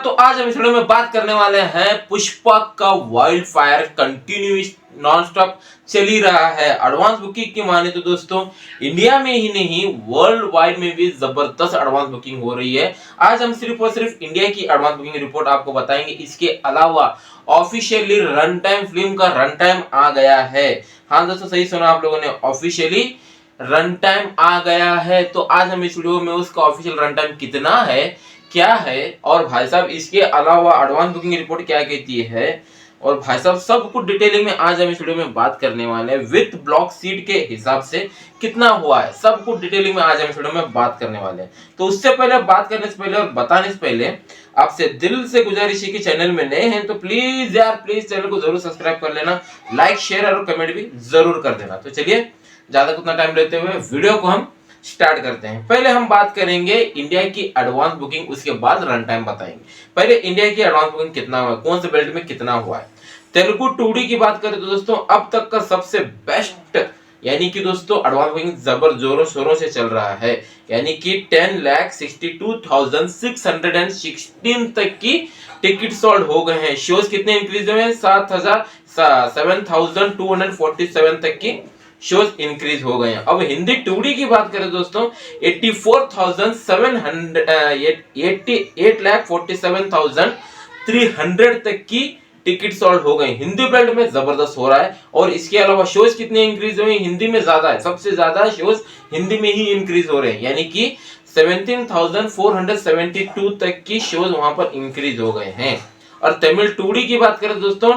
तो आज हम इस वीडियो में बात करने वाले हैं पुष्पा का wild fire continuous non stop चल ही रहा है। एडवांस बुकिंग की माने तो दोस्तों इंडिया में ही नहीं वर्ल्ड वाइड में भी जबरदस्त एडवांस बुकिंग हो रही है। आज हम सिर्फ और सिर्फ इंडिया की एडवांस बुकिंग रिपोर्ट आपको बताएंगे। इसके अलावा ऑफिशियली रन टाइम फिल्म का रन टाइम आ गया है। हाँ दोस्तों, सही सुना आप लोगों ने, ऑफिशियली रन टाइम आ गया है। तो आज हम इस वीडियो में उसका ऑफिशियल रन टाइम कितना है, क्या है, और भाई साहब इसके अलावा एडवांस बुकिंग रिपोर्ट क्या कहती है, और भाई साहब सब कुछ डिटेलिंग में आज हम इस वीडियो में बात करने वाले हैं। विथ ब्लॉक सीट के हिसाब से कितना हुआ है, सब कुछ डिटेलिंग में आज हम इस वीडियो में बात करने वाले हैं। तो उससे पहले, बात करने से पहले और बताने से पहले आपसे दिल से गुजारिश है कि चैनल में नए हैं तो प्लीज यार प्लीज चैनल को जरूर सब्सक्राइब कर लेना, लाइक शेयर और कमेंट भी जरूर कर देना। तो चलिए ज्यादा उतना टाइम लेते हुए वीडियो को हम स्टार्ट करते हैं। पहले हम बात करेंगे इंडिया की एडवांस बुकिंग, उसके बाद रन टाइम बताएंगे। पहले इंडिया की एडवांस बुकिंग कितना हुआ है, कौन से बेल्ट में कितना हुआ है। तेलुगु 2D की बात करें तो दोस्तों अब तक का सबसे बेस्ट, यानी कि दोस्तों एडवांस बुकिंग जबर जोरों शोरों से चल रहा है। यानी कि 10,62,616 तक की टिकट सोल्ड हो गए हैं। शोज कितने इंक्रीज हुए हैं, 7,247 तक की शोज इंक्रीज हो गए हैं। अब हिंदी 2D की बात करें दोस्तों 8,47,300 तक की टिकट सोल्ड हो गए। हिंदी बेल्ट में जबरदस्त हो रहा है। और इसके अलावा शोज कितने इंक्रीज हुए, हिंदी में ज्यादा है, सबसे ज्यादा शोज हिंदी में ही इंक्रीज हो रहे हैं। यानी कि 17,472 तक की शोज वहां पर इंक्रीज हो गए हैं। और तमिल 2D की बात करें दोस्तों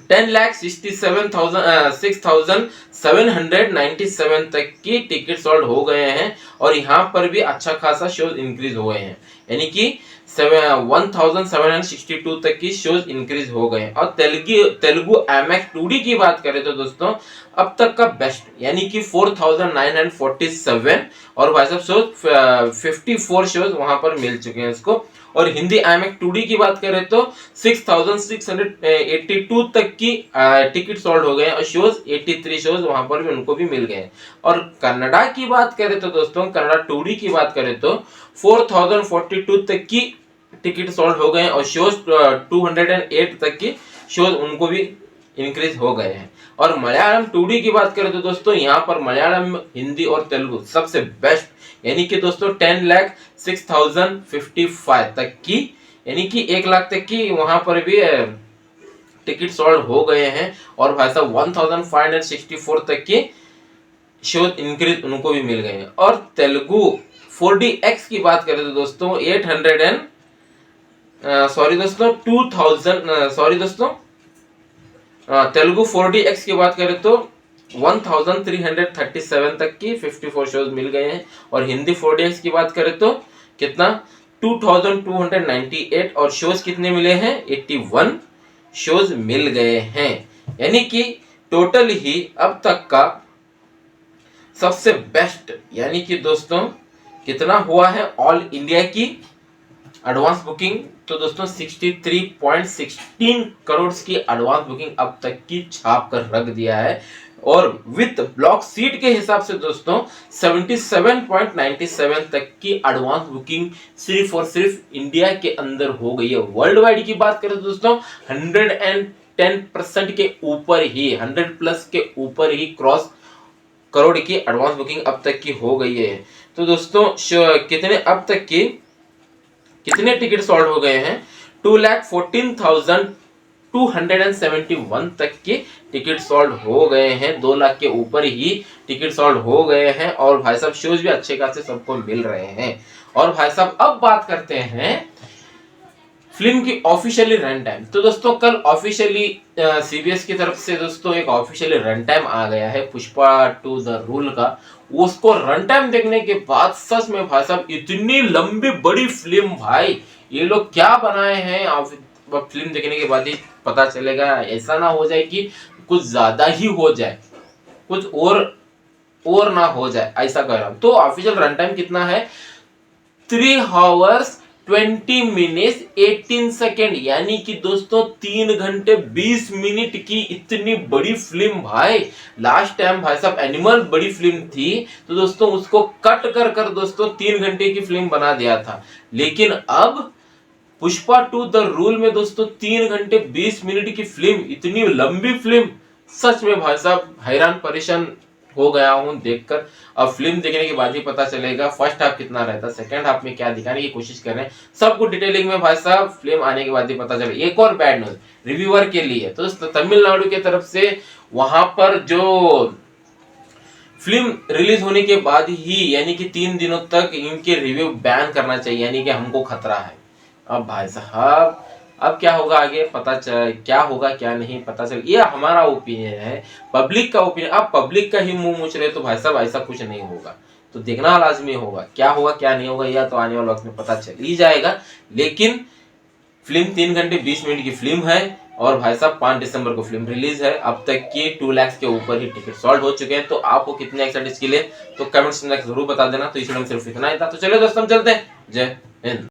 10,67,797 तक की टिकट सोल्ड हो गए हैं। और यहाँ पर भी अच्छा खासा शोज इंक्रीज हो गए हैं। यानी कि 1762 तक की शोज इंक्रीज हो गए हैं। और तेलुगु एमएक्स 2D की बात करें तो दोस्तों अब तक का बेस्ट, यानी कि 4,947 और भाई साहब शोज 54 शोज वहां पर मिल चुके हैं इसको। और हिंदी IMAX 2D की बात करें तो 6,682 तक की टिकट सोल्ड हो गए और शोज 83 शोज वहां पर भी उनको भी मिल गए। और कन्नडा की बात करें तो दोस्तों कन्नडा 2D की बात करें तो 4,042 तक की टिकट सोल्ड हो गए और शोज 208 तक की शोज उनको भी इंक्रीज हो गए हैं। और मलयालम 2D की बात करें तो दोस्तों यहाँ पर मलयालम, हिंदी और तेलुगु सबसे बेस्ट, यानी कि दोस्तों 10,06,055 तक की, यानी कि 1 लाख तक की वहां पर भी टिकट सोल्ड हो गए हैं। और भाई साहब 1,564 तक की शोज इंक्रीज उनको भी मिल गए हैं। और तेलुगु 4DX की बात करें तो दोस्तों 2000 तेलुगु 4DX की बात करें तो 1337 तक की 54 शोज मिल गए हैं। और हिंदी 4DX की बात करें तो कितना 2298 और शोज कितने मिले हैं, 81 शोज मिल गए हैं। यानी कि टोटल ही अब तक का सबसे बेस्ट, यानी कि दोस्तों कितना हुआ है ऑल इंडिया की एडवांस बुकिंग, तो दोस्तों 63.16 करोड़ की एडवांस बुकिंग अब तक की छाप कर रख दिया है। और विथ ब्लॉक सीट के हिसाब से दोस्तों 77.97 तक की एडवांस बुकिंग सिर्फ और सिर्फ इंडिया के अंदर हो गई है। वर्ल्ड वाइड की बात करें तो दोस्तों 110% के ऊपर ही, 100 प्लस के ऊपर ही क्रॉस करोड़ की एडवांस बुकिंग अब तक की हो गई है। तो दोस्तों कितने अब तक की कितने टिकट सोल्ड हो गए हैं, 2,14,271 तक के टिकट सोल्ड हो गए हैं। 2 लाख के ऊपर ही टिकट सोल्ड हो गए हैं। और भाई साहब शोज भी अच्छे खासे सबको मिल रहे हैं। और भाई साहब अब बात करते हैं फिल्म की ऑफिशियली रन टाइम। तो दोस्तों कल ऑफिशियली CBS की तरफ से दोस्तों एक ऑफिशियली रन टाइम आ गया है पुष्पा 2 द रूल का। उसको रन टाइम देखने के बाद सच में भाई साहब इतनी लंबी बड़ी फिल्म, भाई ये लोग क्या बनाए हैं, फिल्म देखने के बाद ही पता चलेगा। ऐसा ना हो जाए कि कुछ ज्यादा ही हो जाए, कुछ और ना हो जाए, ऐसा कह रहा हूं। तो ऑफिशियल रन टाइम कितना है, 3 hours 20 मिनट्स 18 सेकेंड, यानी कि दोस्तों 3 घंटे 20 मिनट की इतनी बड़ी फिल्म भाई। लास्ट टाइम भाई साहब एनिमल बड़ी फिल्म थी, तो दोस्तों उसको कट कर कर दोस्तों 3 घंटे की फिल्म बना दिया था। लेकिन अब पुष्पा 2 द रूल में दोस्तों 3 घंटे 20 मिनट की फिल्म, इतनी लंबी फिल्म, सच में भाई साहब हैरान परेशान हो गया हूं देखकर। अब फिल्म देखने के बाद ही पता चलेगा फर्स्ट हाफ कितना रहता है, सेकंड हाफ में क्या दिखाने की कोशिश कर रहे हैं, सब कुछ डिटेलिंग में भाई साहब फिल्म आने के बाद ही पता चलेगा। एक और बैड न्यूज रिव्यूअर के लिए, तो दोस्तों तमिलनाडु की तरफ से वहां पर जो फिल्म रिलीज होने के बाद ही यानी कि 3 दिनों तक इनके रिव्यू बैन करना चाहिए, यानी कि हमको खतरा है। अब भाई साहब अब क्या होगा आगे पता चल, क्या होगा क्या नहीं पता चल, ये हमारा ओपिनियन है, पब्लिक का ओपिनियन। अब पब्लिक का ही मुंह मुछ रहे तो भाई साहब ऐसा कुछ नहीं होगा, तो देखना लाजमी होगा क्या होगा क्या नहीं होगा, या तो आने वाले वक्त में पता चल ही जाएगा। लेकिन फिल्म 3 घंटे 20 मिनट की फिल्म है और भाई साहब 5 दिसंबर को फिल्म रिलीज है। अब तक की 2 लाख के ऊपर ही टिकट सोल्ड हो चुके हैं। तो आपको कितने एक्साइटेड इसके लिए तो कमेंट्स में जरूर बता देना। तो इस वीडियो में सिर्फ इतना ही था, तो चलिए दोस्तों हम चलते हैं। जय हिंद।